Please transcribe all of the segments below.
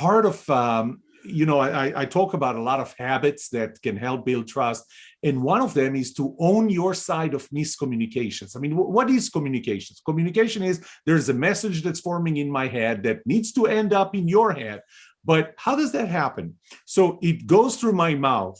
part of, I talk about a lot of habits that can help build trust. And one of them is to own your side of miscommunications. I mean, what is communications? Communication is there's a message that's forming in my head that needs to end up in your head. But how does that happen? So it goes through my mouth.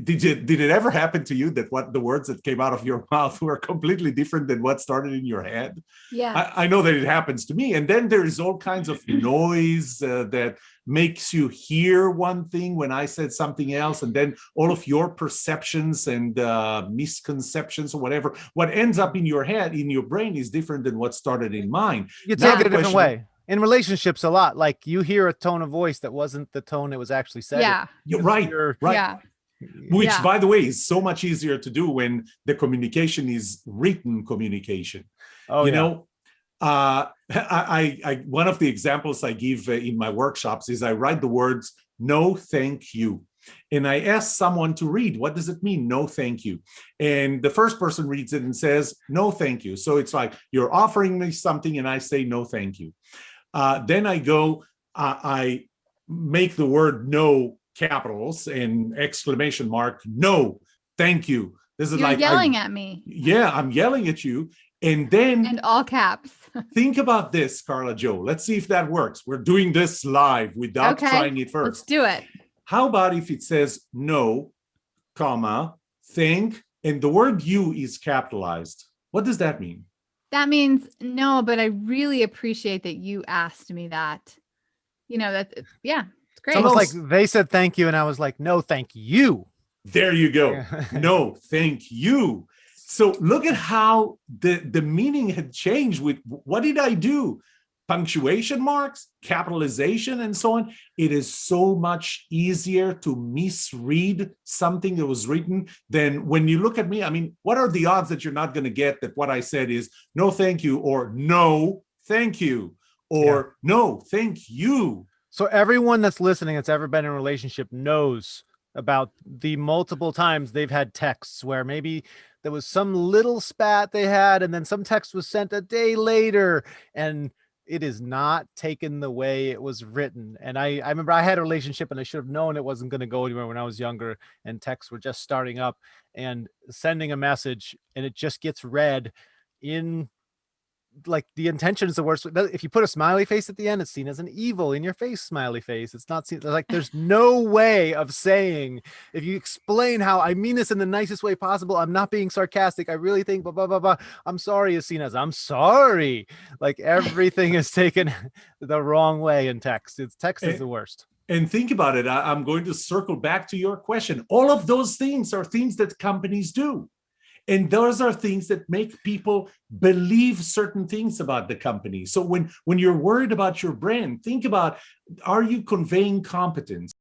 Did it ever happen to you that what the words that came out of your mouth were completely different than what started in your head? Yeah. I know that it happens to me. And then there is all kinds of noise that makes you hear one thing when I said something else. And then all of your perceptions and misconceptions or whatever, what ends up in your head, in your brain is different than what started in mine. You take it a different way. In relationships a lot, like you hear a tone of voice that wasn't the tone it was actually said. Yeah. You're right. Right. Yeah. Which, by the way, is so much easier to do when the communication is written communication. Oh, you know, one of the examples I give in my workshops is I write the words, no, thank you. And I ask someone to read, what does it mean? No, thank you. And the first person reads it and says, no, thank you. So it's like, you're offering me something and I say, no, thank you. Then I go, I make the word no capitals and exclamation mark, no, thank you. This is You're like yelling at me. Yeah, I'm yelling at you. And then and all caps. Think about this, Carla Jo. Let's see if that works. We're doing this live without trying it first. Let's do it. How about if it says no, comma, think, and the word you is capitalized? What does that mean? That means no, but I really appreciate that you asked me that. You know, that's, yeah, it's great. It's almost like they said thank you and I was like, no, thank you. There you go. No, thank you. So look at how the meaning had changed with what did I do? Punctuation marks, capitalization, and so on. It is so much easier to misread something that was written than when you look at me. I mean, what are the odds that you're not going to get that what I said is no, thank you, or no, thank you, or no, thank you. So everyone that's listening that's ever been in a relationship knows about the multiple times they've had texts where maybe there was some little spat they had and then some text was sent a day later and it is not taken the way it was written. And I remember I had a relationship and I should have known it wasn't going to go anywhere when I was younger and texts were just starting up and sending a message and it just gets read in like the intention is the worst. If you put a smiley face at the end, it's seen as an evil in your face smiley face. It's not seen like there's no way of saying, if you explain how I mean this in the nicest way possible, I'm not being sarcastic, I really think blah blah blah blah, I'm sorry is seen as I'm sorry. Like everything is taken the wrong way in text. Text is the worst. And think about it. I'm going to circle back to your question. All of those things are things that companies do. And those are things that make people believe certain things about the company. So when you're worried about your brand, think about, are you conveying competence?